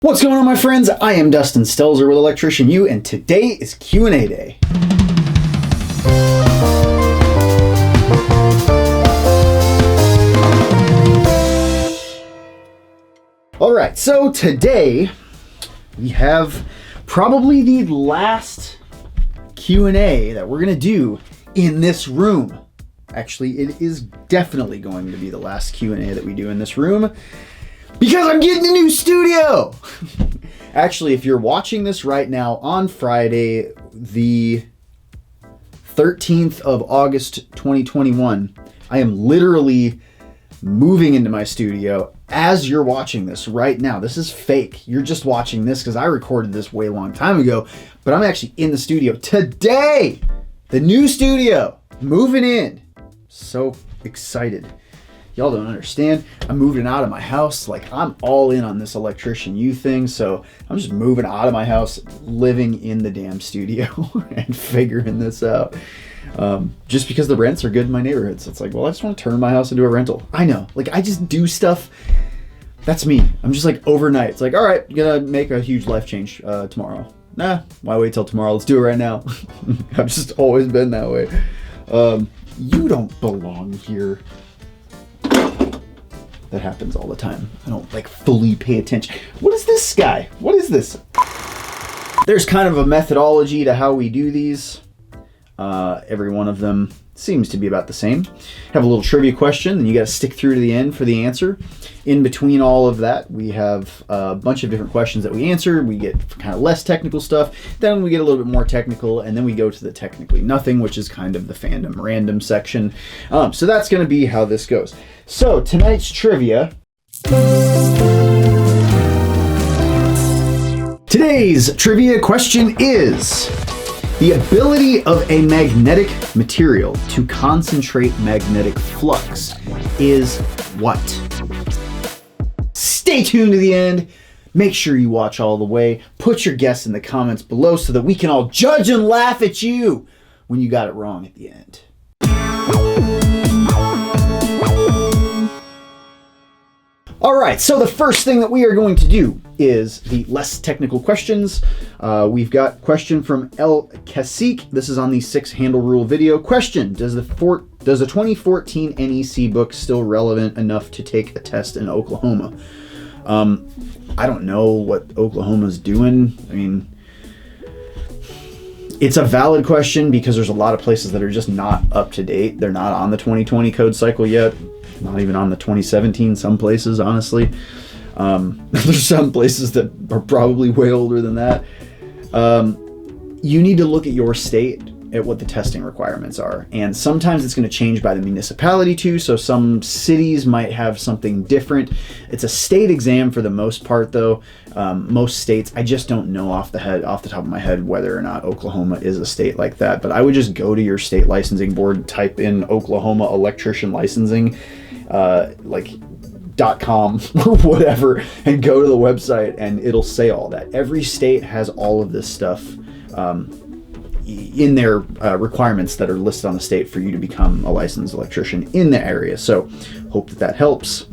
What's going on, my friends? I am Dustin Stelzer with Electrician U, and today is Q&A day. Alright, so today we have probably the last Q&A that we're going to do in this room. Actually, it is definitely going to be the last Q&A that we do in this room, because I'm getting a new studio! Actually, if you're watching this right now on Friday, the 13th of August, 2021, I am literally moving into my studio as you're watching this right now. This is fake. You're just watching this because I recorded this way long time ago, but I'm actually in the studio today! The new studio! Moving in! So excited. Y'all don't understand. I'm moving out of my house. Like, I'm all in on this Electrician U thing, so I'm just moving out of my house, living in the damn studio and figuring this out. Just because the rents are good in my neighborhood. So it's like, well, I just want to turn my house into a rental. I know. Like, I just do stuff. That's me. I'm just like overnight. It's like, all right, gonna make a huge life change tomorrow. Nah, why wait till tomorrow? Let's do it right now. I've just always been that way. You don't belong here. That happens all the time. I don't like fully pay attention. What is this guy? What is this? There's kind of a methodology to how we do these. Every one of them seems to be about the same. Have a little trivia question, and you got to stick through to the end for the answer. In between all of that, we have a bunch of different questions that we answer. We get kind of less technical stuff. Then we get a little bit more technical, and then we go to the technically nothing, which is kind of the fandom random section. So that's going to be how this goes. So tonight's trivia. Today's trivia question is: the ability of a magnetic material to concentrate magnetic flux is what? Stay tuned to the end. Make sure you watch all the way. Put your guess in the comments below so that we can all judge and laugh at you when you got it wrong at the end. Alright, so the first thing that we are going to do is the less technical questions. We've got a question from El Cacique. This is on the 6-handle rule video. Question: Does the 2014 NEC book still relevant enough to take a test in Oklahoma? I don't know what Oklahoma's doing. I mean, it's a valid question because there's a lot of places that are just not up to date. They're not on the 2020 code cycle yet. Not even on the 2017, some places, honestly. There's some places that are probably way older than that. You need to look at your state, at what the testing requirements are. And sometimes it's going to change by the municipality too, so some cities might have something different. It's a state exam for the most part though. Most states, I just don't know off the top of my head whether or not Oklahoma is a state like that, but I would just go to your state licensing board, type in Oklahoma electrician licensing, .com or whatever, and go to the website and it'll say all that. Every state has all of this stuff in their requirements that are listed on the state for you to become a licensed electrician in the area. So hope that helps.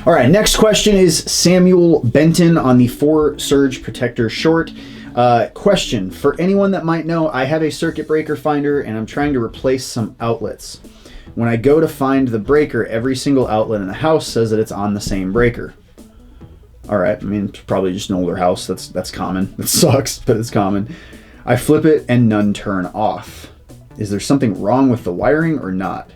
All right, next question is Samuel Benton on the 4 surge protector short. Question: for anyone that might know, I have a circuit breaker finder and I'm trying to replace some outlets. When I go to find the breaker, every single outlet in the house says that it's on the same breaker. All right, I mean, it's probably just an older house. That's common. It sucks, but it's common. I flip it and none turn off. Is there something wrong with the wiring or not?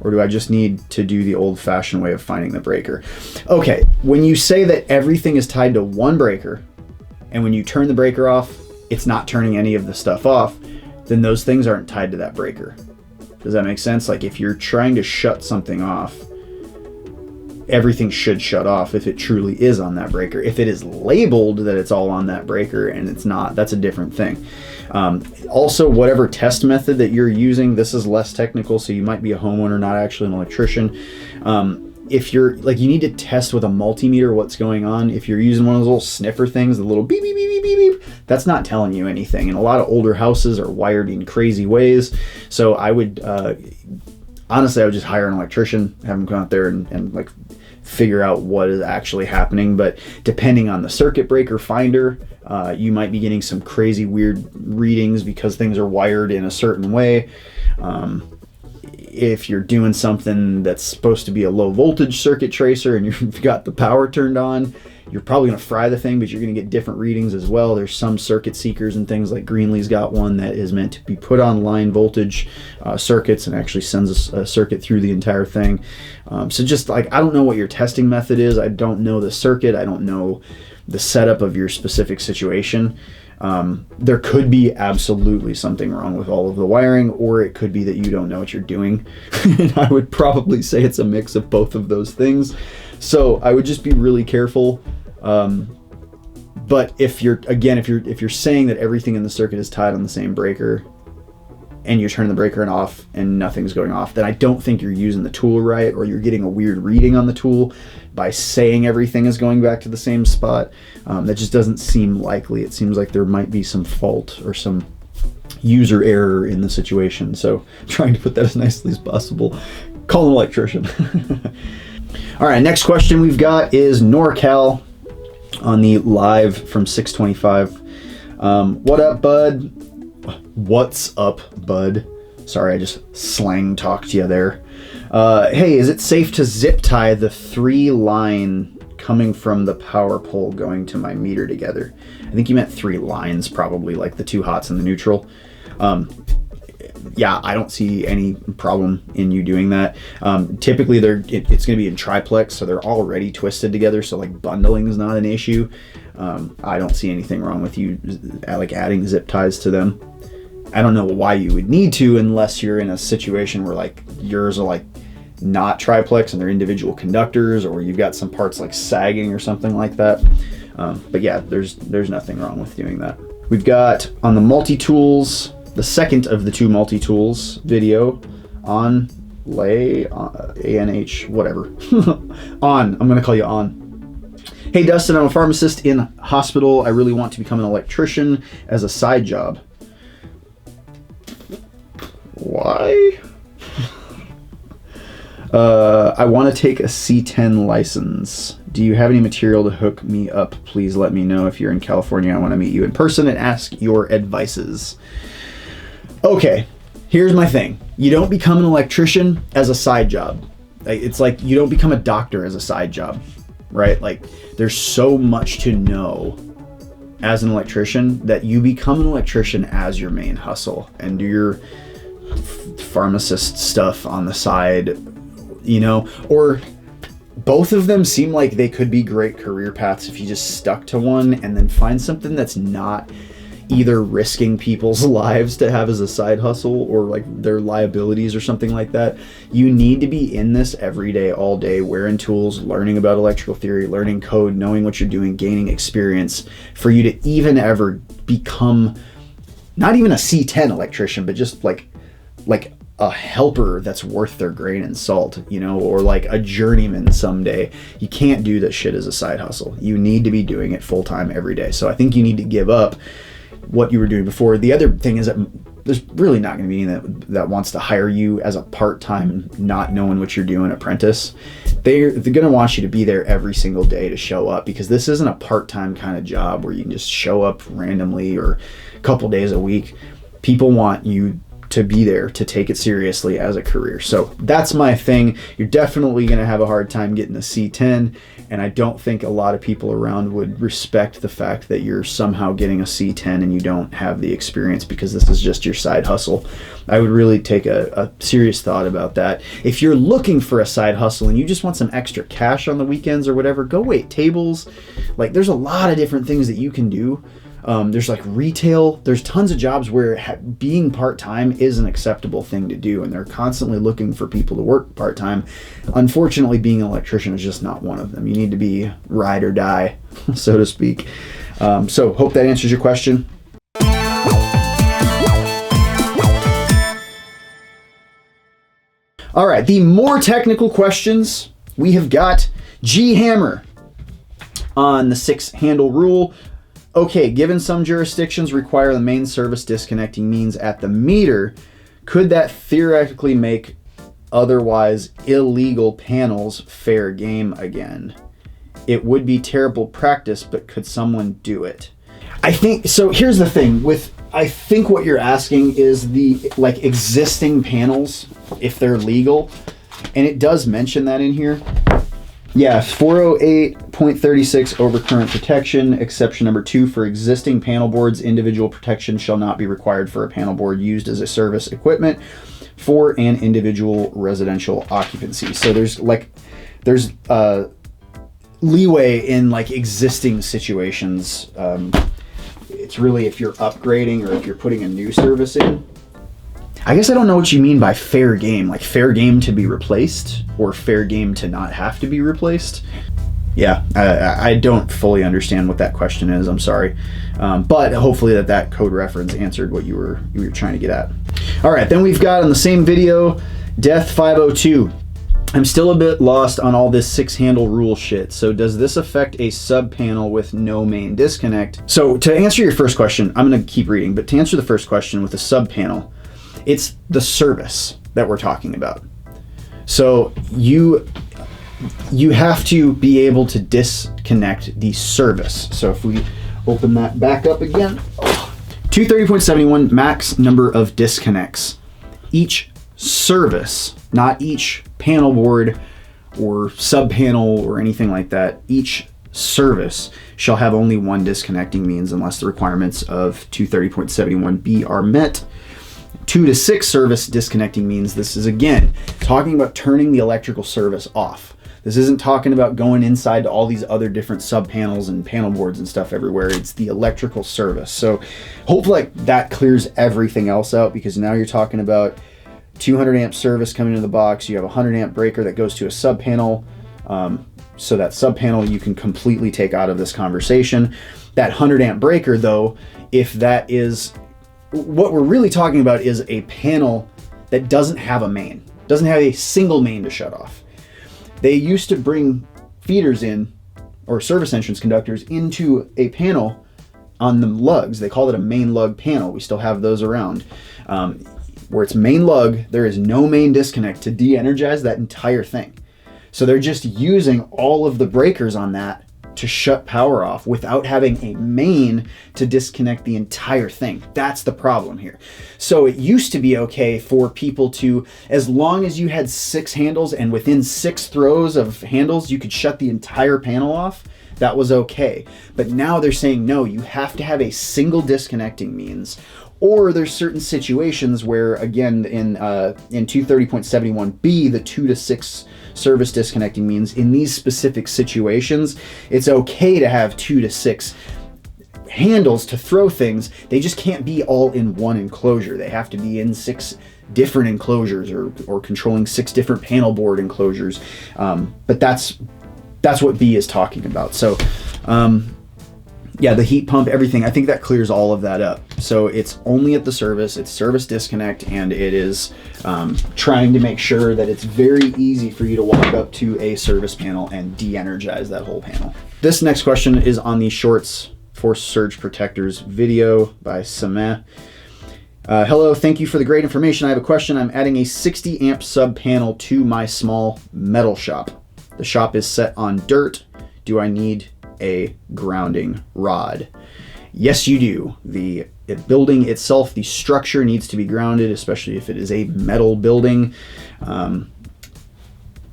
Or do I just need to do the old-fashioned way of finding the breaker? Okay, when you say that everything is tied to one breaker, and when you turn the breaker off, it's not turning any of the stuff off, then those things aren't tied to that breaker. Does that make sense? Like, if you're trying to shut something off, everything should shut off if it truly is on that breaker. If it is labeled that it's all on that breaker and it's not, that's a different thing. Also, whatever test method that you're using, this is less technical, so you might be a homeowner, not actually an electrician. If you're like, you need to test with a multimeter what's going on. If you're using one of those little sniffer things, the little beep, beep, beep, beep, beep, that's not telling you anything. And a lot of older houses are wired in crazy ways. So I would, honestly, I would just hire an electrician, have them come out there and like figure out what is actually happening. But depending on the circuit breaker finder, you might be getting some crazy weird readings because things are wired in a certain way. If you're doing something that's supposed to be a low voltage circuit tracer and you've got the power turned on, you're probably going to fry the thing, but you're going to get different readings as well. There's some circuit seekers and things, like Greenlee's got one that is meant to be put on line voltage circuits and actually sends a circuit through the entire thing. So just like, I don't know what your testing method is. I don't know the circuit. I don't know the setup of your specific situation. There could be absolutely something wrong with all of the wiring, or it could be that you don't know what you're doing. And I would probably say it's a mix of both of those things. So I would just be really careful. But if you're saying that everything in the circuit is tied on the same breaker and you're turning the breaker off and nothing's going off, then I don't think you're using the tool right, or you're getting a weird reading on the tool by saying everything is going back to the same spot. That just doesn't seem likely. It seems like there might be some fault or some user error in the situation. So I'm trying to put that as nicely as possible. Call an electrician. All right, next question we've got is NorCal on the live from 625. What up, bud? What's up, bud? Sorry, I just slang talked you there. Hey, is it safe to zip tie the 3 line coming from the power pole going to my meter together? I think you meant 3 lines, probably, like the 2 hots and the neutral. Yeah, I don't see any problem in you doing that. Typically, it's going to be in triplex, so they're already twisted together, so like bundling is not an issue. I don't see anything wrong with you like adding zip ties to them. I don't know why you would need to, unless you're in a situation where like yours are like not triplex and they're individual conductors, or you've got some parts like sagging or something like that. But yeah, there's nothing wrong with doing that. We've got on the multi-tools, the second of the 2 multi-tools video on lay ANH, whatever. On, I'm gonna call you on. Hey Dustin, I'm a pharmacist in hospital. I really want to become an electrician as a side job. Why? I want to take a C10 license. Do you have any material to hook me up? Please let me know. If you're in California, I want to meet you in person and ask your advices. Okay, here's my thing. You don't become an electrician as a side job. It's like you don't become a doctor as a side job, right? Like there's so much to know as an electrician that you become an electrician as your main hustle and do your pharmacist stuff on the side, you know, or both of them seem like they could be great career paths if you just stuck to one and then find something that's not either risking people's lives to have as a side hustle or like their liabilities or something like that. You need to be in this every day, all day, wearing tools, learning about electrical theory, learning code, knowing what you're doing, gaining experience for you to even ever become not even a C10 electrician, but just like a helper that's worth their grain and salt, you know, or like a journeyman someday. You can't do this shit as a side hustle. You need to be doing it full time every day. So I think you need to give up what you were doing before. The other thing is that there's really not going to be anyone that wants to hire you as a part-time, not knowing what you're doing apprentice. They're going to want you to be there every single day to show up, because this isn't a part-time kind of job where you can just show up randomly or a couple days a week. People want you to be there, to take it seriously as a career. So that's my thing. You're definitely going to have a hard time getting a C10, and I don't think a lot of people around would respect the fact that you're somehow getting a C10 and you don't have the experience because this is just your side hustle. I would really take a serious thought about that. If you're looking for a side hustle and you just want some extra cash on the weekends or whatever, go wait tables. Like there's a lot of different things that you can do. There's like retail, there's tons of jobs where being part-time is an acceptable thing to do, and they're constantly looking for people to work part-time. Unfortunately, being an electrician is just not one of them. You need to be ride or die, so to speak. So hope that answers your question. All right, the more technical questions, we have got G Hammer on the 6-handle rule. Okay, given some jurisdictions require the main service disconnecting means at the meter, could that theoretically make otherwise illegal panels fair game again? It would be terrible practice, but could someone do it? I think so. Here's the thing with, I think what you're asking is the like existing panels, if they're legal, and it does mention that in here. Yeah, 408.36 overcurrent protection, exception number 2, for existing panel boards, individual protection shall not be required for a panel board used as a service equipment for an individual residential occupancy. So there's leeway in like existing situations. It's really if you're upgrading or if you're putting a new service in. I guess I don't know what you mean by fair game, like fair game to be replaced or fair game to not have to be replaced. Yeah, I don't fully understand what that question is. I'm sorry. But hopefully that code reference answered what you were trying to get at. All right, then we've got on the same video, Death 502. I'm still a bit lost on all this 6-handle rule shit. So does this affect a sub panel with no main disconnect? So to answer your first question, I'm going to keep reading, but to answer the first question with a sub panel, it's the service that we're talking about. So you have to be able to disconnect the service. So if we open that back up again, 230.71 max number of disconnects. Each service, not each panel board or sub panel or anything like that, each service shall have only one disconnecting means unless the requirements of 230.71b are met. 2 to 6 service disconnecting means, this is again talking about turning the electrical service off. This isn't talking about going inside to all these other different sub panels and panel boards and stuff everywhere. It's the electrical service. So hopefully that clears everything else out, because now you're talking about 200 amp service coming into the box. You have a 100 amp breaker that goes to a sub panel. So that sub panel you can completely take out of this conversation. That 100 amp breaker though, if that is, what we're really talking about is a panel that doesn't have a main, doesn't have a single main to shut off. They used to bring feeders in, or service entrance conductors, into a panel on the lugs. They call it a main lug panel. We still have those around. Where it's main lug, there is no main disconnect to de-energize that entire thing. So they're just using all of the breakers on that to shut power off without having a main to disconnect the entire thing. That's the problem here. So it used to be okay for people to, as long as you had 6 handles and within 6 throws of handles, you could shut the entire panel off. That was okay. But now they're saying, no, you have to have a single disconnecting means. Or there's certain situations where, again, in 230.71b, the 2 to 6 service disconnecting means, in these specific situations, it's okay to have 2 to 6 handles to throw things. They just can't be all in one enclosure. They have to be in 6 different enclosures, or controlling 6 different panel board enclosures. But that's what B is talking about. So, yeah, the heat pump, everything, I think that clears all of that up. So it's only at the service, it's service disconnect, and it is trying to make sure that it's very easy for you to walk up to a service panel and de-energize that whole panel. This next question is on the Shorts for Surge Protectors video by Sameh. Hello, thank you for the great information. I have a question. I'm adding a 60 amp sub panel to my small metal shop. The shop is set on dirt. Do I need a grounding rod? Yes, you do. The building itself, the structure needs to be grounded, especially if it is a metal building.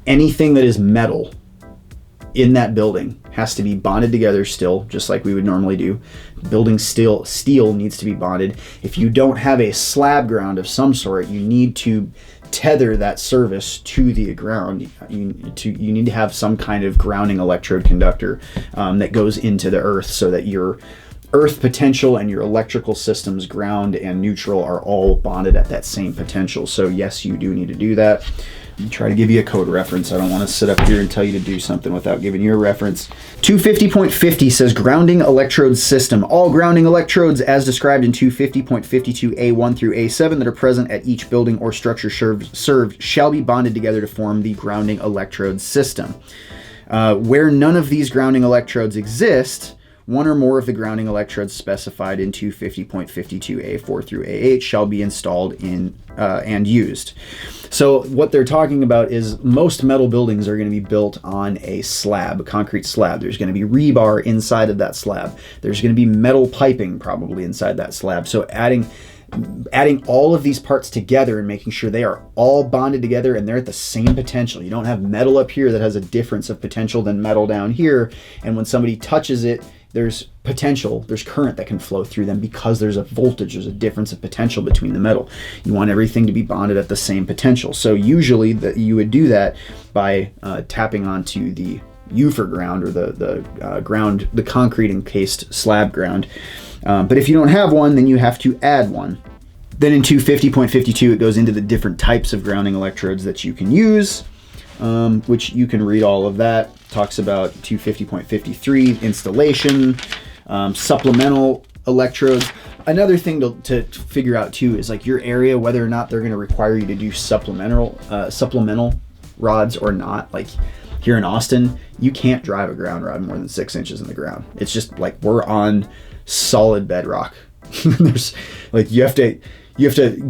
Anything that is metal in that building has to be bonded together still, just like we would normally do. Building steel needs to be bonded. If you don't have a slab ground of some sort, you need to tether that service to the ground. You need to have some kind of grounding electrode conductor that goes into the earth, so that your earth potential and your electrical systems, ground and neutral, are all bonded at that same potential. So yes, you do need to do that. I'm try to give you a code reference. I don't want to sit up here and tell you to do something without giving you a reference. 250.50 says grounding electrode system. All grounding electrodes as described in 250.52A1 through A7 that are present at each building or structure served shall be bonded together to form the grounding electrode system. Where none of these grounding electrodes exist, one or more of the grounding electrodes specified in 250.52A4 through AH shall be installed in and used. So what they're talking about is most metal buildings are going to be built on a slab, a concrete slab. There's going to be rebar inside of that slab. There's going to be metal piping probably inside that slab. So adding all of these parts together and making sure they are all bonded together and they're at the same potential. You don't have metal up here that has a difference of potential than metal down here. And when somebody touches it, there's potential, there's current that can flow through them because there's a voltage, there's a difference of potential between the metal. You want everything to be bonded at the same potential. So usually you would do that by tapping onto the UFR ground or the ground, the concrete encased slab ground. But if you don't have one, then you have to add one. Then in 250.52, it goes into the different types of grounding electrodes that you can use, which you can read all of that. Talks about 250.53, installation, supplemental electrodes. Another thing to figure out too is like your area, whether or not they're going to require you to do supplemental rods or not. Like here in Austin, you can't drive a ground rod more than 6 inches in the ground. It's just like we're on solid bedrock. There's like you have to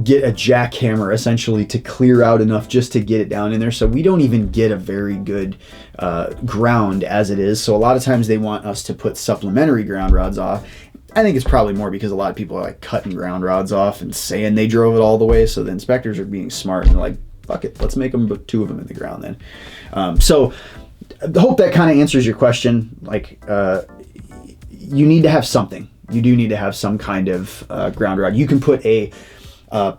get a jackhammer essentially to clear out enough just to get it down in there. So we don't even get a very good ground as it is. So a lot of times they want us to put supplementary ground rods off. I think it's probably more because a lot of people are like cutting ground rods off and saying they drove it all the way. So the inspectors are being smart and they're like, fuck it, let's make them put 2 of them in the ground then. So I hope that kind of answers your question. Like you need to have something. You do need to have some kind of ground rod. You can put a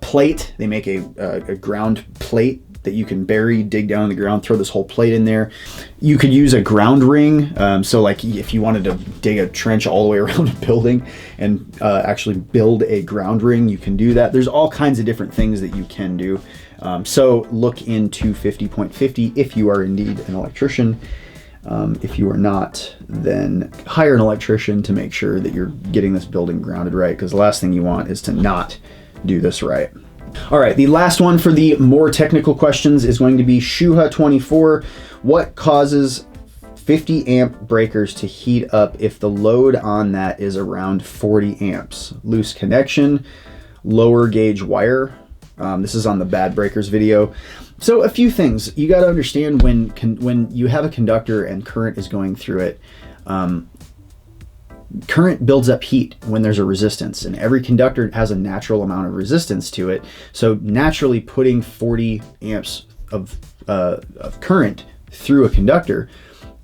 plate. They make a ground plate that you can bury, dig down in the ground, throw this whole plate in there. You could use a ground ring. So like if you wanted to dig a trench all the way around a building and actually build a ground ring, you can do that. There's all kinds of different things that you can do. So look into 50.50 if you are indeed an electrician. If you are not, then hire an electrician to make sure that you're getting this building grounded right, because the last thing you want is to not do this right. All right, the last one for the more technical questions is going to be Shuha 24. What causes 50 amp breakers to heat up if the load on that is around 40 amps? Loose connection, lower gauge wire. This is on the bad breakers video. So a few things you got to understand when you have a conductor and current is going through it. Current builds up heat when there's a resistance, and every conductor has a natural amount of resistance to it. So naturally putting 40 amps of current through a conductor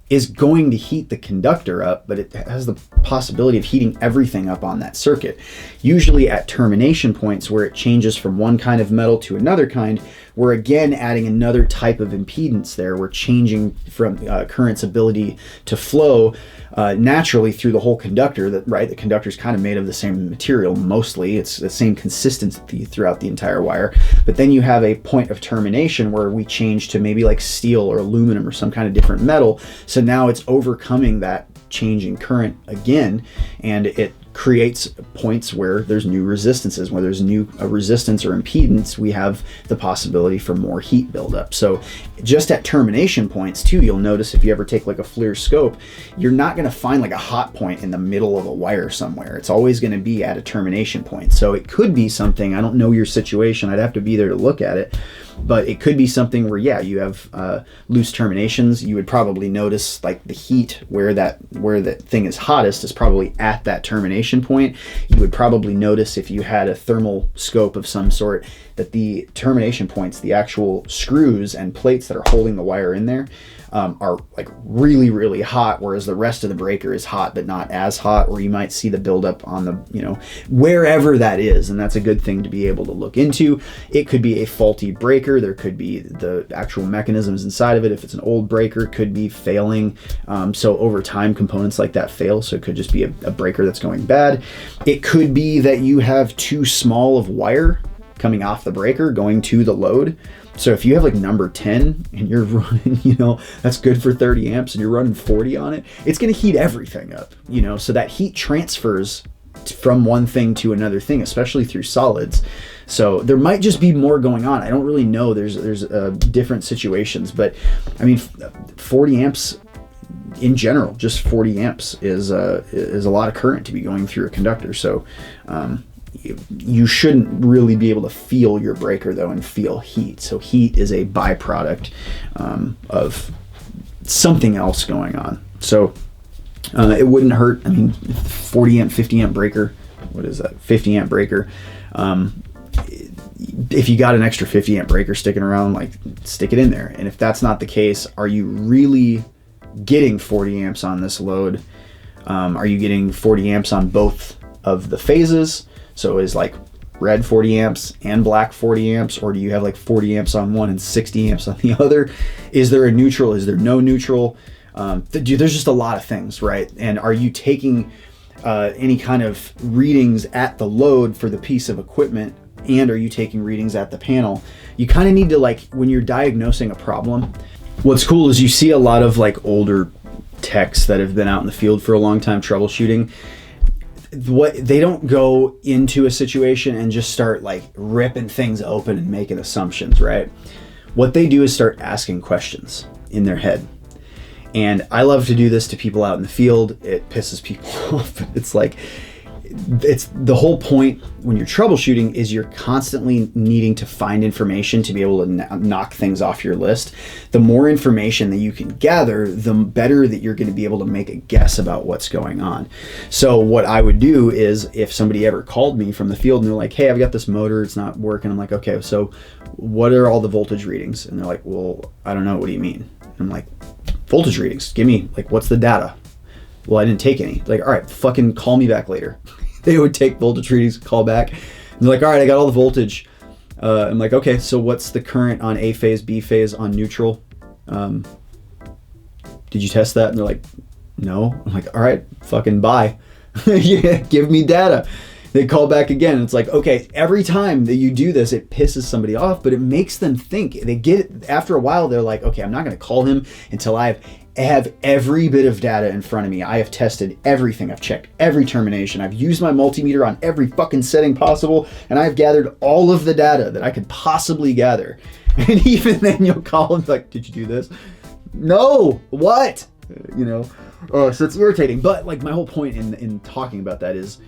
is going to heat the conductor up, but it has the possibility of heating everything up on that circuit. Usually at termination points where it changes from one kind of metal to another kind, we're again adding another type of impedance there. We're changing from current's ability to flow naturally through the whole conductor. The conductor is kind of made of the same material mostly. It's the same consistency throughout the entire wire. But then you have a point of termination where we change to maybe like steel or aluminum or some kind of different metal. So now it's overcoming that changing current again, and it creates points where there's new resistances. Where there's new resistance or impedance, we have the possibility for more heat buildup. So just at termination points too, you'll notice if you ever take like a FLIR scope, you're not going to find like a hot point in the middle of a wire somewhere. It's always going to be at a termination point. So it could be something, I don't know your situation, I'd have to be there to look at it, but it could be something where, yeah, you have loose terminations. You would probably notice like the heat where the thing is hottest is probably at that termination point. You would probably notice if you had a thermal scope of some sort that the termination points, the actual screws and plates that are holding the wire in there, are like really, really hot, whereas the rest of the breaker is hot but not as hot, or you might see the buildup on the, wherever that is. And that's a good thing to be able to look into. It could be a faulty breaker. There could be the actual mechanisms inside of it. If it's an old breaker, it could be failing. So over time, components like that fail. So it could just be a breaker that's going bad. It could be that you have too small of wire coming off the breaker going to the load. So if you have like number 10 and you're running, that's good for 30 amps and you're running 40 on it, it's going to heat everything up, so that heat transfers from one thing to another thing, especially through solids. So there might just be more going on. I don't really know. There's different situations, but I mean, 40 amps in general, just 40 amps is a lot of current to be going through a conductor. So you shouldn't really be able to feel your breaker though and feel heat. So heat is a byproduct of something else going on. So it wouldn't hurt. I mean, 40 amp, 50 amp breaker, what is that? 50 amp breaker. If you got an extra 50 amp breaker sticking around, like, stick it in there. And if that's not the case, are you really getting 40 amps on this load? Are you getting 40 amps on both of the phases? So is like red 40 amps and black 40 amps, or do you have like 40 amps on one and 60 amps on the other? Is there a neutral? Is there no neutral? There's just a lot of things, right? And are you taking any kind of readings at the load for the piece of equipment, and are you taking readings at the panel? You kind of need to, like, when you're diagnosing a problem, what's cool is you see a lot of like older techs that have been out in the field for a long time troubleshooting. What they don't go into a situation and just start like ripping things open and making assumptions, right? What they do is start asking questions in their head. And I love to do this to people out in the field. It pisses people off. It's like, it's the whole point when you're troubleshooting is you're constantly needing to find information to be able to knock things off your list. The more information that you can gather, the better that you're going to be able to make a guess about what's going on. So what I would do is, if somebody ever called me from the field and they're like, hey, I've got this motor, it's not working. I'm like, okay, so what are all the voltage readings? And they're like, well, I don't know. What do you mean? And I'm like, voltage readings. Give me, like, what's the data? Well, I didn't take any. Like, all right, fucking call me back later. They would take voltage readings, call back. And they're like, all right, I got all the voltage. I'm like, okay, so what's the current on A phase, B phase, on neutral? Did you test that? And they're like, no. I'm like, all right, fucking bye. Yeah, give me data. They call back again. It's like, okay, every time that you do this, it pisses somebody off, but it makes them think. They get it after a while. They're like, okay, I'm not going to call him until I have every bit of data in front of me. I have tested everything. I've checked every termination. I've used my multimeter on every fucking setting possible, and I've gathered all of the data that I could possibly gather. And even then you'll call him like, did you do this? No, what? You know, so it's irritating. But like, my whole point in talking about that is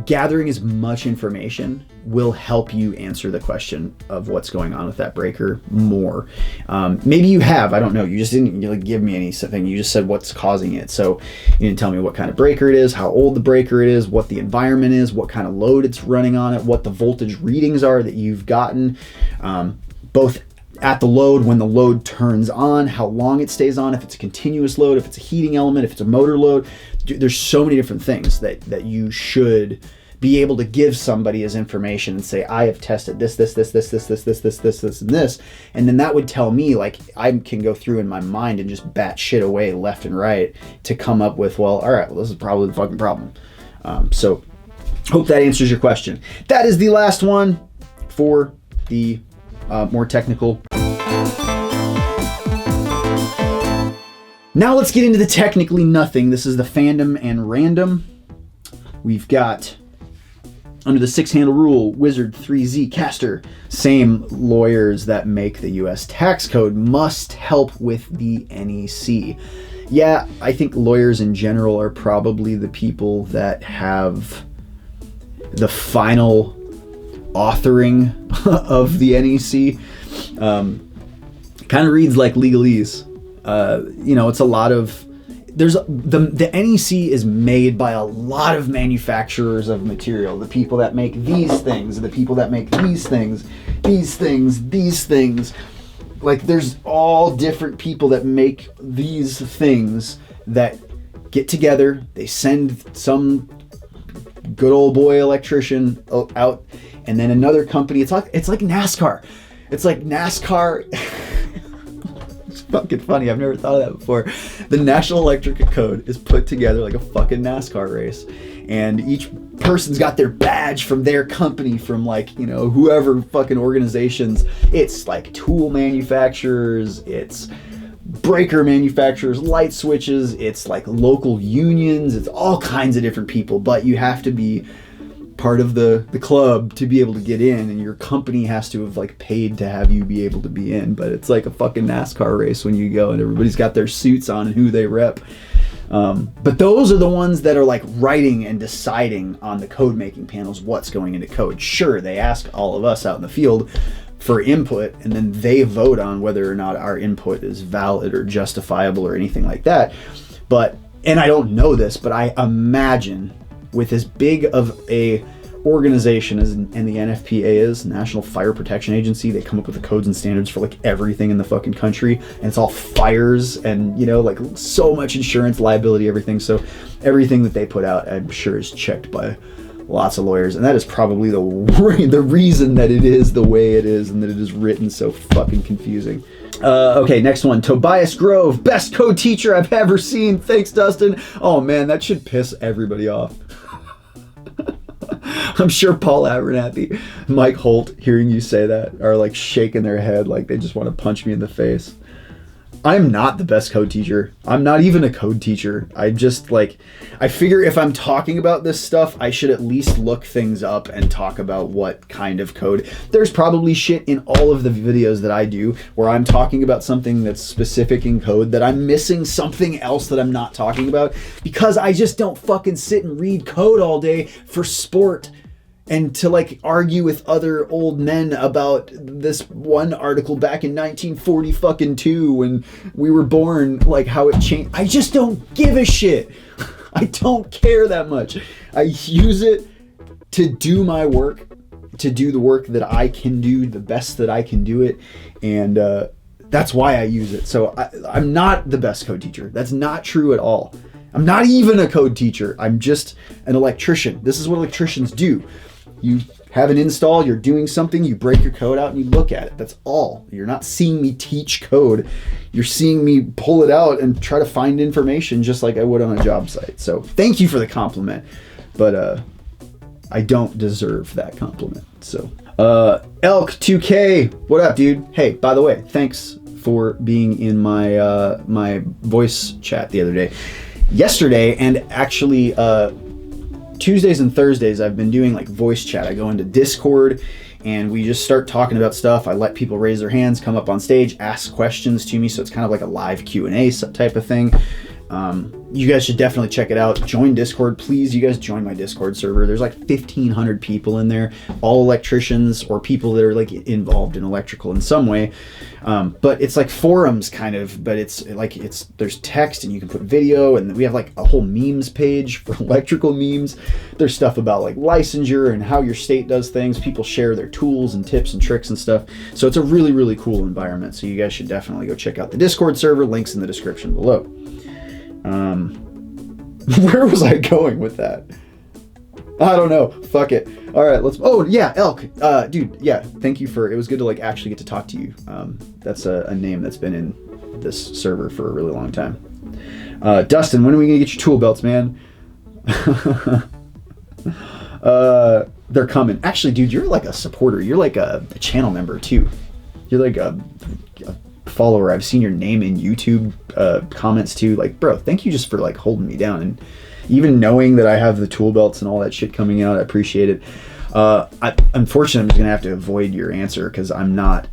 gathering as much information will help you answer the question of what's going on with that breaker more. Maybe you have, I don't know, you just didn't really give me anything. You just said what's causing it. So you didn't tell me what kind of breaker it is, how old the breaker it is, what the environment is, what kind of load it's running on it, what the voltage readings are that you've gotten, both at the load, when the load turns on, how long it stays on, if it's a continuous load, if it's a heating element, if it's a motor load. There's so many different things that you should be able to give somebody as information and say, I have tested this, and this. And then that would tell me, like, I can go through in my mind and just bat shit away left and right to come up with, well, all right, well, this is probably the fucking problem. So hope that answers your question. That is the last one for the more technical. Now let's get into the technically nothing. This is the fandom and random. We've got, under the 6-handle rule, Wizard 3Z Caster, same lawyers that make the US tax code must help with the NEC. Yeah, I think lawyers in general are probably the people that have the final authoring of the NEC. Kind of reads like legalese. You know, it's a lot of, there's the NEC is made by a lot of manufacturers of material. The people that make these things, the people that make these things, these things. Like, there's all different people that make these things that get together. They send some good old boy electrician out, and then another company. It's like NASCAR. It's like NASCAR. It's fucking funny. I've never thought of that before. The National Electrical Code is put together like a fucking NASCAR race, and each person's got their badge from their company, from, like, you know, whoever fucking organizations. It's like tool manufacturers, it's breaker manufacturers, light switches, it's like local unions, it's all kinds of different people, but you have to be part of the club to be able to get in, and your company has to have like paid to have you be able to be in. But it's like a fucking NASCAR race when you go and everybody's got their suits on and who they rep. But those are the ones that are like writing and deciding on the code making panels what's going into code. Sure, they ask all of us out in the field for input, and then they vote on whether or not our input is valid or justifiable or anything like that. But, and I don't know this, but I imagine with as big of a organization as and the NFPA is, National Fire Protection Agency, they come up with the codes and standards for like everything in the fucking country, and it's all fires and, you know, like so much insurance, liability, everything. So everything that they put out, I'm sure, is checked by lots of lawyers, and that is probably the reason that it is the way it is and that it is written so fucking confusing. Okay, next one. Tobias Grove, best code teacher I've ever seen. Thanks, Dustin. Oh man, that should piss everybody off. I'm sure Paul Abernathy, Mike Holt, hearing you say that, are like shaking their head like they just want to punch me in the face. I'm not the best code teacher. I'm not even a code teacher. I just like, I figure if I'm talking about this stuff, I should at least look things up and talk about what kind of code. There's probably shit in all of the videos that I do where I'm talking about something that's specific in code that I'm missing something else that I'm not talking about, because I just don't fucking sit and read code all day for sport and to like argue with other old men about this one article back in 1940 fucking 2 when we were born, like how it changed. I just don't give a shit. I don't care that much. I use it to do my work, to do the work that I can do the best that I can do it, and that's why I use it. So I'm not the best code teacher. That's not true at all. I'm not even a code teacher. I'm just an electrician. This is what electricians do. You have an install, you're doing something, you break your code out and you look at it. That's all. You're not seeing me teach code. You're seeing me pull it out and try to find information just like I would on a job site. So thank you for the compliment, but I don't deserve that compliment. So Elk 2K, what up, dude? Hey, by the way, thanks for being in my my voice chat the other day. Yesterday, and actually Tuesdays and Thursdays, I've been doing like voice chat. I go into Discord and we just start talking about stuff. I let people raise their hands, come up on stage, ask questions to me. So it's kind of like a live Q&A type of thing. You guys should definitely check it out. Join Discord, please. You guys join my Discord server. There's like 1,500 people in there, all electricians or people that are like involved in electrical in some way. But it's like forums kind of, but it's like there's text and you can put video, and we have like a whole memes page for electrical memes. There's stuff about like licensure and how your state does things. People share their tools and tips and tricks and stuff. So it's a really, really cool environment. So you guys should definitely go check out the Discord server. Links in the description below. Where was I going with that? I don't know. Fuck it. All right, let's. Oh yeah, Elk. Dude, yeah. Thank you for. It was good to like actually get to talk to you. That's a name that's been in this server for a really long time. Dustin, when are we gonna get your tool belts, man? They're coming. Actually, dude, you're like a supporter. You're like a channel member too. You're like a follower. I've seen your name in YouTube comments too. Like, bro, thank you just for like holding me down, and even knowing that I have the tool belts and all that shit coming out. I appreciate it. Unfortunately, I'm just gonna have to avoid your answer because I'm not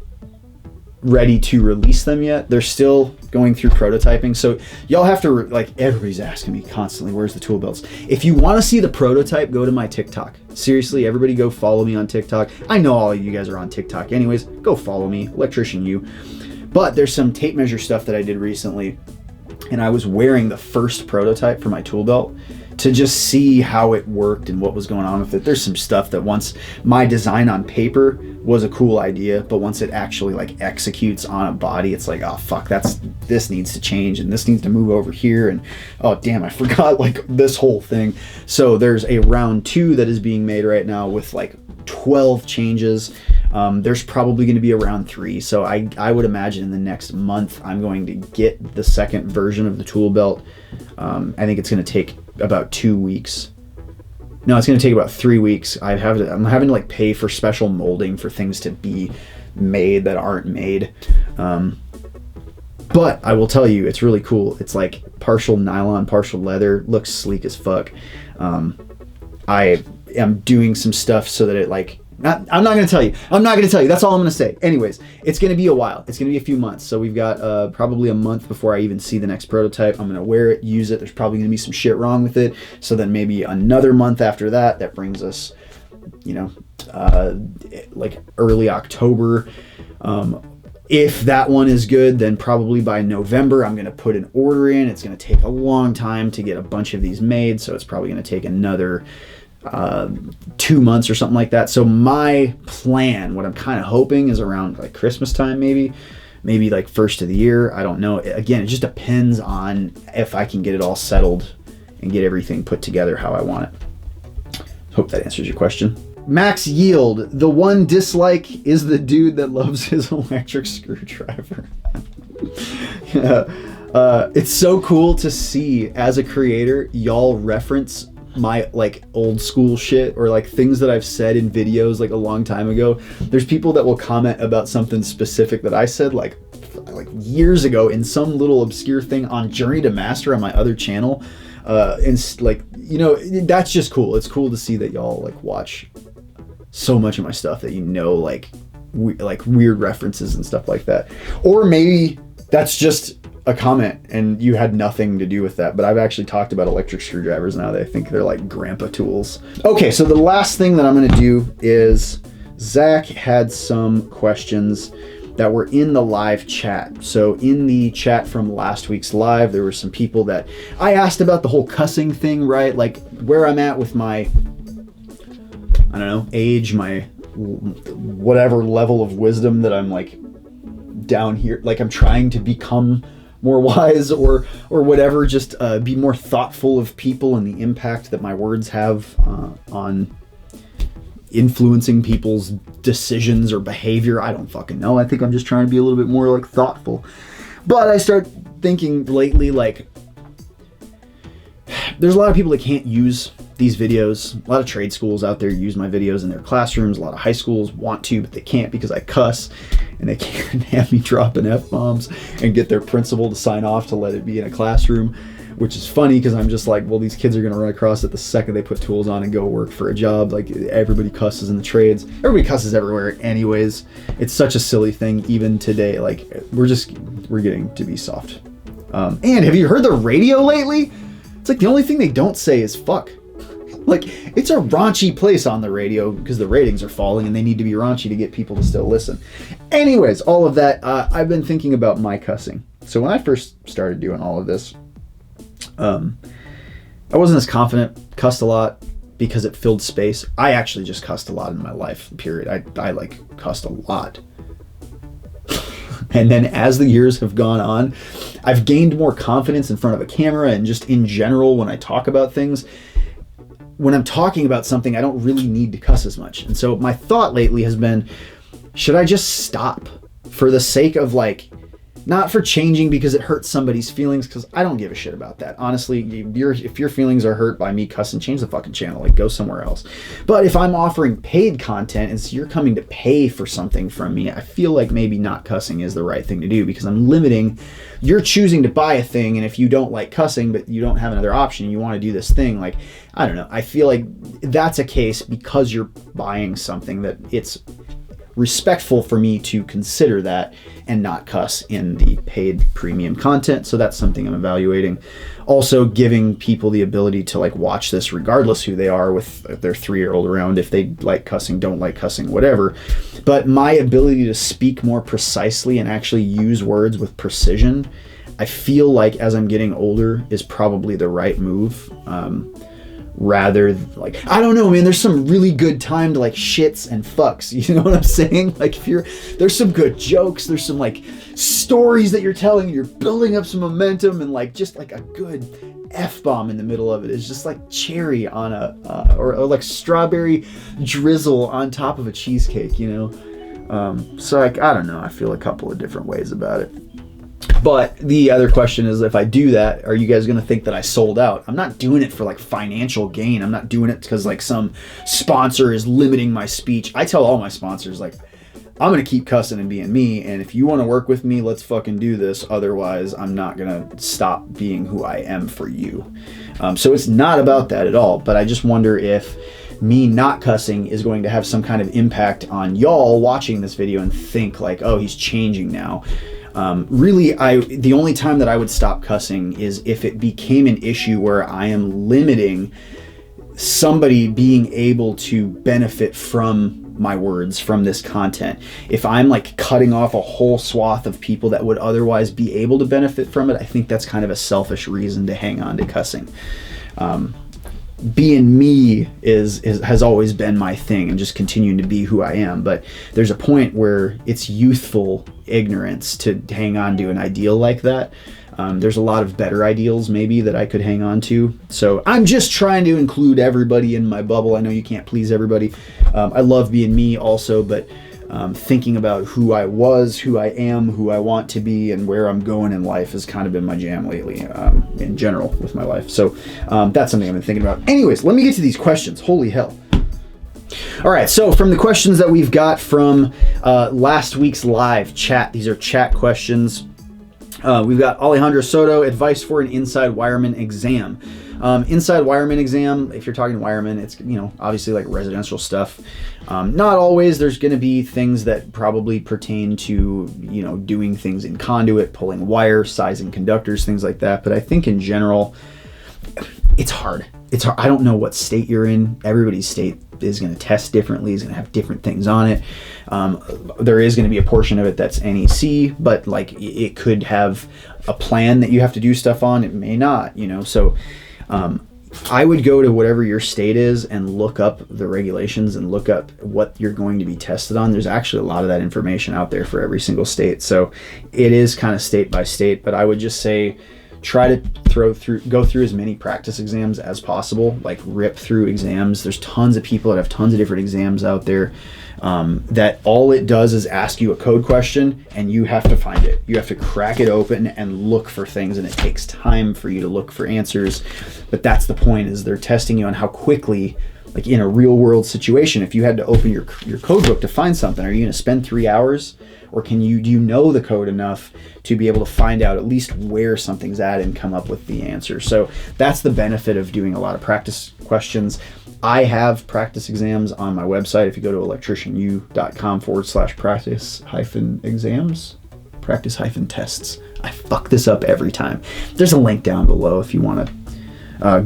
ready to release them yet. They're still going through prototyping, so y'all have to like, everybody's asking me constantly, where's the tool belts? If you want to see the prototype, go to my TikTok. Seriously, everybody go follow me on TikTok. I know all of you guys are on TikTok anyways. Go follow me, Electrician You. But there's some tape measure stuff that I did recently, and I was wearing the first prototype for my tool belt to just see how it worked and what was going on with it. There's some stuff that once my design on paper was a cool idea, but once it actually like executes on a body, it's like, oh fuck, this needs to change and this needs to move over here, and oh damn, I forgot like this whole thing. So there's a round 2 that is being made right now with like 12 changes. There's probably going to be a round 3, so I would imagine in the next month I'm going to get the second version of the tool belt. I think it's going to take about 2 weeks. No, it's going to take about 3 weeks. I'm having to like pay for special molding for things to be made that aren't made. But I will tell you, it's really cool. It's like partial nylon, partial leather. Looks sleek as fuck. am doing some stuff so that it like, I'm not going to tell you. I'm not going to tell you. That's all I'm going to say. Anyways, it's going to be a while. It's going to be a few months. So we've got probably a month before I even see the next prototype. I'm going to wear it, use it. There's probably going to be some shit wrong with it. So then maybe another month after that, that brings us, you know, like early October. If that one is good, then probably by November, I'm going to put an order in. It's going to take a long time to get a bunch of these made. So it's probably going to take another 2 months or something like that. So my plan, what I'm kind of hoping, is around like Christmas time, maybe like first of the year. I don't know. Again, it just depends on if I can get it all settled and get everything put together how I want it. Hope that answers your question. Max Yield, the one dislike is the dude that loves his electric screwdriver. It's so cool to see as a creator, y'all reference my like old school shit or like things that I've said in videos like a long time ago. There's people that will comment about something specific that I said like years ago in some little obscure thing on Journey to Master on my other channel. And like, you know, that's just cool. It's cool to see that y'all like watch so much of my stuff that you know, like weird references and stuff like that. Or maybe that's just a comment and you had nothing to do with that, but I've actually talked about electric screwdrivers now that I think they're like grandpa tools. Okay, so the last thing that I'm going to do is Zach had some questions that were in the live chat. So in the chat from last week's live, there were some people that I asked about the whole cussing thing, right? Like where I'm at with my, I don't know, age, my whatever level of wisdom that I'm like down here, like I'm trying to become more wise or whatever, just be more thoughtful of people and the impact that my words have on influencing people's decisions or behavior. I don't fucking know. I think I'm just trying to be a little bit more like thoughtful. But I start thinking lately, like, there's a lot of people that can't use these videos. A lot of trade schools out there use my videos in their classrooms. A lot of high schools want to, but they can't because I cuss, and they can't have me dropping F-bombs and get their principal to sign off to let it be in a classroom, which is funny because I'm just like, well, these kids are going to run across it the second they put tools on and go work for a job. Like everybody cusses in the trades. Everybody cusses everywhere anyways. It's such a silly thing even today. Like we're getting to be soft. And have you heard the radio lately? It's like the only thing they don't say is fuck. Like, it's a raunchy place on the radio because the ratings are falling and they need to be raunchy to get people to still listen. Anyways, all of that, I've been thinking about my cussing. So when I first started doing all of this, I wasn't as confident, cussed a lot because it filled space. I actually just cussed a lot in my life, period. I like cussed a lot. And then as the years have gone on, I've gained more confidence in front of a camera and just in general when I talk about things. When I'm talking about something, I don't really need to cuss as much. And so my thought lately has been, should I just stop for the sake of like, not for changing because it hurts somebody's feelings, because I don't give a shit about that. Honestly, if your feelings are hurt by me cussing, change the fucking channel, like go somewhere else. But if I'm offering paid content and so you're coming to pay for something from me, I feel like maybe not cussing is the right thing to do because I'm limiting, you're choosing to buy a thing, and if you don't like cussing, but you don't have another option, you want to do this thing, like, I don't know. I feel like that's a case because you're buying something that it's respectful for me to consider that and not cuss in the paid premium content. So that's something I'm evaluating. Also giving people the ability to like watch this regardless who they are, with their 3-year-old around, if they like cussing, don't like cussing, whatever. But my ability to speak more precisely and actually use words with precision, I feel like as I'm getting older is probably the right move. Rather like, I don't know, man, there's some really good timed like shits and fucks, you know what I'm saying? Like there's some good jokes, there's some like stories that you're telling, you're building up some momentum, and like just like a good F-bomb in the middle of it is just like cherry on a or like strawberry drizzle on top of a cheesecake, you know? So like, I don't know, I feel a couple of different ways about it. But the other question is, if I do that, are you guys going to think that I sold out? I'm not doing it for like financial gain. I'm not doing it because like some sponsor is limiting my speech. I tell all my sponsors, like, I'm going to keep cussing and being me. And if you want to work with me, let's fucking do this. Otherwise, I'm not going to stop being who I am for you. So it's not about that at all. But I just wonder if me not cussing is going to have some kind of impact on y'all watching this video and think like, oh, he's changing now. Really, the only time that I would stop cussing is if it became an issue where I am limiting somebody being able to benefit from my words, from this content. If I'm like cutting off a whole swath of people that would otherwise be able to benefit from it, I think that's kind of a selfish reason to hang on to cussing. Being me has always been my thing, and just continuing to be who I am. But there's a point where it's youthful ignorance to hang on to an ideal like that. There's a lot of better ideals maybe that I could hang on to. So I'm just trying to include everybody in my bubble. I know you can't please everybody. I love being me also, but thinking about who I was, who I am, who I want to be, and where I'm going in life has kind of been my jam lately, in general with my life. So that's something I've been thinking about. Anyways, let me get to these questions. Holy hell. All right, so from the questions that we've got from last week's live chat, these are chat questions. We've got Alejandro Soto, advice for an inside wireman exam. Inside wireman exam, if you're talking wireman, it's, obviously like residential stuff. Not always. There's going to be things that probably pertain to, doing things in conduit, pulling wire, sizing conductors, things like that. But I think in general, it's hard. It's hard. I don't know what state you're in. Everybody's state is going to test differently, is going to have different things on it. There is going to be a portion of it that's NEC, but like it could have a plan that you have to do stuff on. It may not, so I would go to whatever your state is and look up the regulations and look up what you're going to be tested on. There's actually a lot of that information out there for every single state. So it is kind of state by state, but I would just say, try to go through as many practice exams as possible, like rip through exams. There's tons of people that have tons of different exams out there, that all it does is ask you a code question and you have to find it. You have to crack it open and look for things, and it takes time for you to look for answers. But that's the point, is they're testing you on how quickly, like in a real world situation, if you had to open your code book to find something, are you going to spend 3 hours? Or do you know the code enough to be able to find out at least where something's at and come up with the answer? So that's the benefit of doing a lot of practice questions. I have practice exams on my website. If you go to electricianu.com/practice-exams, practice-tests. I fuck this up every time. There's a link down below if you want to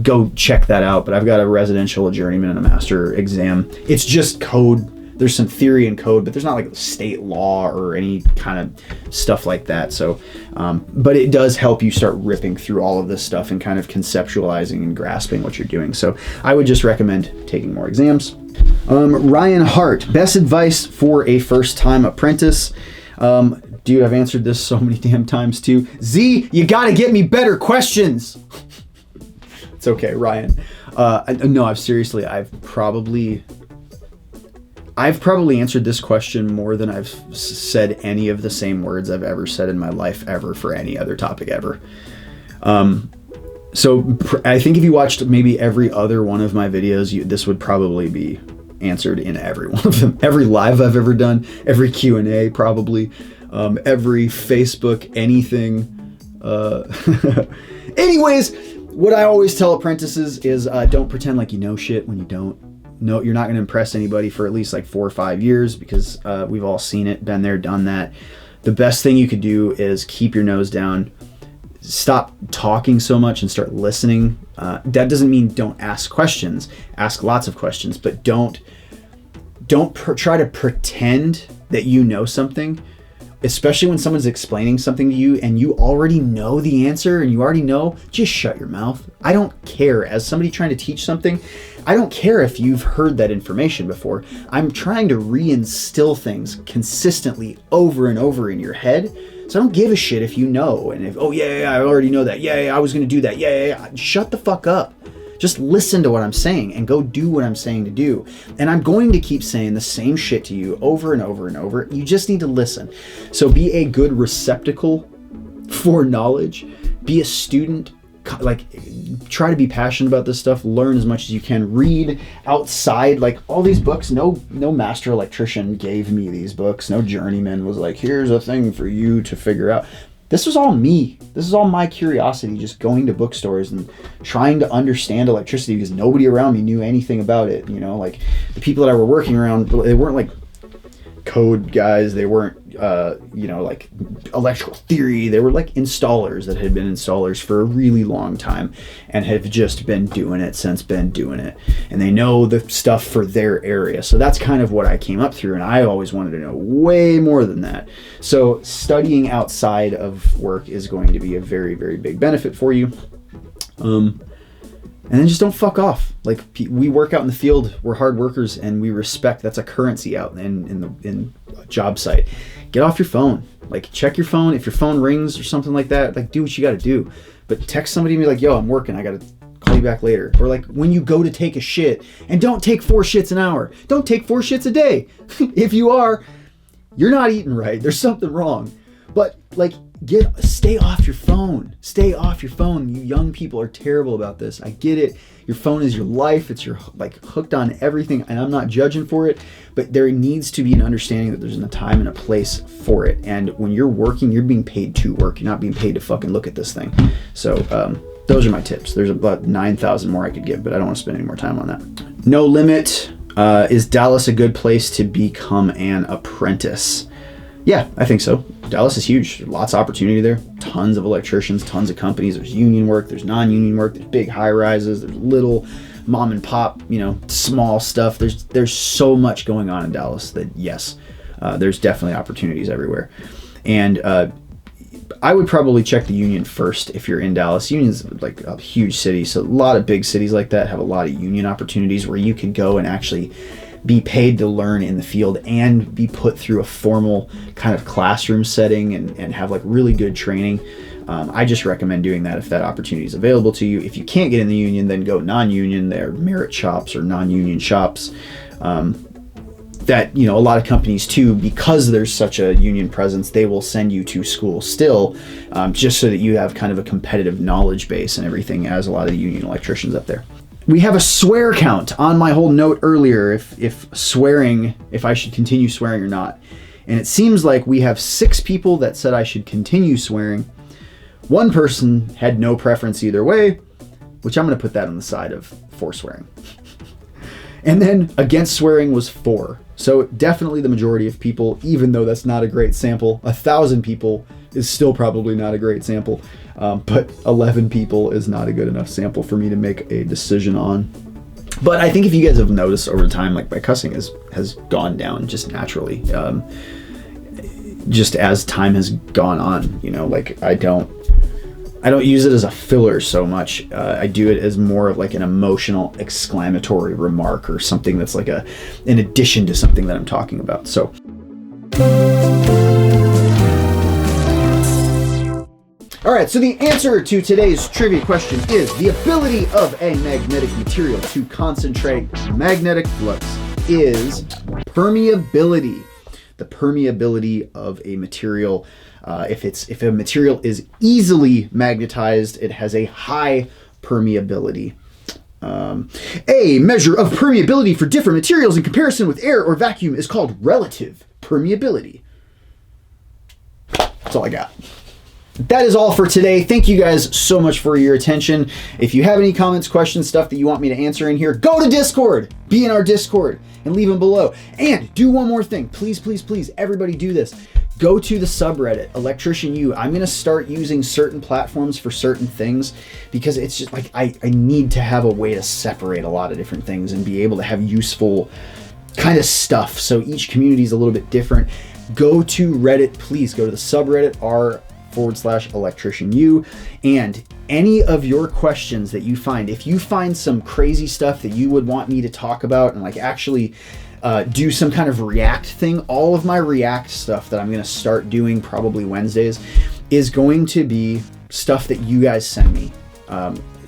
go check that out. But I've got a residential, a journeyman, and a master exam. It's just code. There's some theory in code, but there's not like state law or any kind of stuff like that. So, but it does help you start ripping through all of this stuff and kind of conceptualizing and grasping what you're doing. So I would just recommend taking more exams. Ryan Hart, best advice for a first-time apprentice. Dude, I've answered this so many damn times too. Z, you got to get me better questions. It's okay, Ryan. No, I've probably answered this question more than I've said any of the same words I've ever said in my life ever for any other topic ever. So I think if you watched maybe every other one of my videos, this would probably be answered in every one of them. Every live I've ever done, every Q&A probably, every Facebook, anything. Anyways, what I always tell apprentices is don't pretend like you know shit when you don't. No, you're not going to impress anybody for at least like 4 or 5 years, because we've all seen it, been there, done that. The best thing you could do is keep your nose down, stop talking so much and start listening. That doesn't mean don't ask questions. Ask lots of questions, but don't try to pretend that you know something, especially when someone's explaining something to you and you already know the answer and you already know. Just shut your mouth. I don't care. As somebody trying to teach something, I don't care if you've heard that information before. I'm trying to reinstill things consistently over and over in your head. So I don't give a shit if you know. And if, oh yeah, I already know that. Yeah, I was going to do that. Yeah. Shut the fuck up. Just listen to what I'm saying and go do what I'm saying to do. And I'm going to keep saying the same shit to you over and over and over. You just need to listen. So be a good receptacle for knowledge. Be a student. Like, try to be passionate about this stuff. Learn as much as you can. Read outside, like all these books. No master electrician gave me these books. No journeyman was like, here's a thing for you to figure out. this was all me. This is all my curiosity, just going to bookstores and trying to understand electricity because nobody around me knew anything about it. You know, like the people that I were working around, they weren't like code guys. They weren't, you know, like electrical theory. They were like installers that had been installers for a really long time and have just been doing it since been doing it. And they know the stuff for their area. So that's kind of what I came up through. And I always wanted to know way more than that. So studying outside of work is going to be a very, very big benefit for you. And then just don't fuck off. Like, we work out in the field, we're hard workers, and we respect, that's a currency out in a job site. Get off your phone. Like, check your phone. If your phone rings or something like that, like, do what you got to do. But text somebody and be like, yo, I'm working, I got to call you back later. Or like when you go to take a shit, and don't take 4 shits an hour. Don't take 4 shits a day. If you are, you're not eating right. There's something wrong. But like, stay off your phone. Stay off your phone. You young people are terrible about this. I get it. Your phone is your life. It's your, like, hooked on everything, and I'm not judging for it, but there needs to be an understanding that there's a time and a place for it. And when you're working, you're being paid to work. You're not being paid to fucking look at this thing. So those are my tips. There's about 9,000 more I could give, but I don't want to spend any more time on that. No limit. Is Dallas a good place to become an apprentice? Yeah, I think so. Dallas is huge. There's lots of opportunity there. Tons of electricians, tons of companies. There's union work, there's non-union work, there's big high rises, there's little mom and pop, you know, small stuff. There's so much going on in Dallas that yes, there's definitely opportunities everywhere. And I would probably check the union first if you're in Dallas. Union's like a huge city, so a lot of big cities like that have a lot of union opportunities where you can go and actually be paid to learn in the field and be put through a formal kind of classroom setting and have like really good training. I just recommend doing that if that opportunity is available to you. If you can't get in the union, then go non-union. There are merit shops or non-union shops that, you know, a lot of companies too, because there's such a union presence, they will send you to school still, just so that you have kind of a competitive knowledge base and everything, as a lot of the union electricians up there. We have a swear count on my whole note earlier, if swearing, if I should continue swearing or not. And it seems like we have 6 people that said I should continue swearing. 1 person had no preference either way, which I'm going to put that on the side of for swearing. And then against swearing was 4. So definitely the majority of people, even though that's not a great sample. 1,000 people is still probably not a great sample. But 11 people is not a good enough sample for me to make a decision on. But I think if you guys have noticed over time, like my cussing has gone down just naturally. Just as time has gone on, you know, like I don't use it as a filler so much. I do it as more of like an emotional exclamatory remark or something that's like in addition to something that I'm talking about. So. All right, so the answer to today's trivia question is the ability of a magnetic material to concentrate magnetic flux is permeability. The permeability of a material, if a material is easily magnetized, it has a high permeability. A measure of permeability for different materials in comparison with air or vacuum is called relative permeability. That's all I got. That is all for today. Thank you guys so much for your attention. If you have any comments, questions, stuff that you want me to answer in here, go to Discord, be in our Discord, and leave them below. And do one more thing. Please, please, please, everybody do this. Go to the subreddit, Electrician U. I'm going to start using certain platforms for certain things because it's just like I need to have a way to separate a lot of different things and be able to have useful kind of stuff. So each community is a little bit different. Go to Reddit, please. Go to the subreddit, r/Electrician U, and any of your questions that you find, if you find some crazy stuff that you would want me to talk about and like actually do some kind of React thing, all of my React stuff that I'm going to start doing probably Wednesdays is going to be stuff that you guys send me.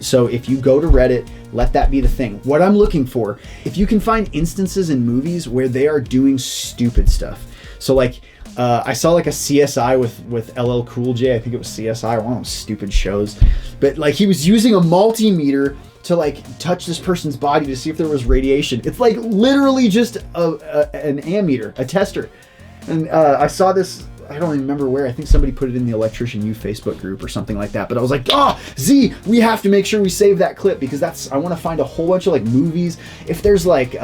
So if you go to Reddit, let that be the thing. What I'm looking for, if you can find instances in movies where they are doing stupid stuff. So like, I saw like a CSI with LL Cool J. I think it was CSI, one of those stupid shows. But like he was using a multimeter to like touch this person's body to see if there was radiation. It's like literally just an ammeter, a tester. And I saw this I don't remember where. I think somebody put it in the Electrician U Facebook group or something like that. But I was like, Z, we have to make sure we save that clip, because I want to find a whole bunch of like movies. If there's like,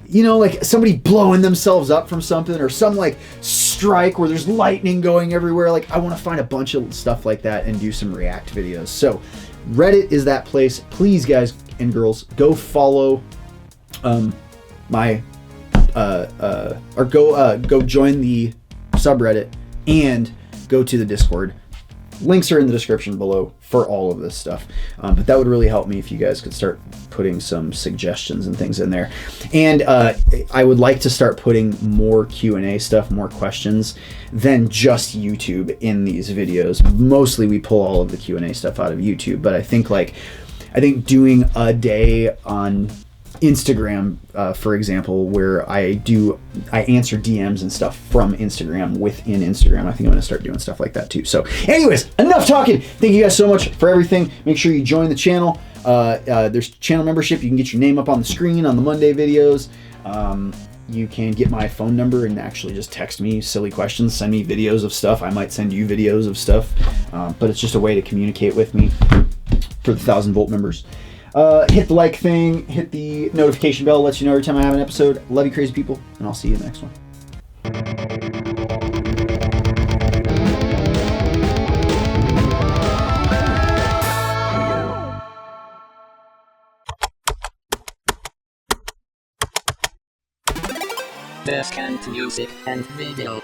you know, like somebody blowing themselves up from something, or some like strike where there's lightning going everywhere. Like I want to find a bunch of stuff like that and do some react videos. So Reddit is that place. Please, guys and girls, go follow my or go join the subreddit and go to the Discord. Links are in the description below for all of this stuff. But that would really help me if you guys could start putting some suggestions and things in there. And I would like to start putting more Q&A stuff, more questions than just YouTube in these videos. Mostly we pull all of the Q&A stuff out of YouTube, but I think doing a day on Instagram, for example, where I answer DMs and stuff from Instagram within Instagram. I think I'm going to start doing stuff like that too. So anyways, enough talking. Thank you guys so much for everything. Make sure you join the channel. There's channel membership. You can get your name up on the screen on the Monday videos. You can get my phone number and actually just text me silly questions, send me videos of stuff. I might send you videos of stuff, but it's just a way to communicate with me for the 1000-volt members. Hit the like thing, hit the notification bell, lets you know every time I have an episode. Love you, crazy people, and I'll see you in the next one. Descant music and video.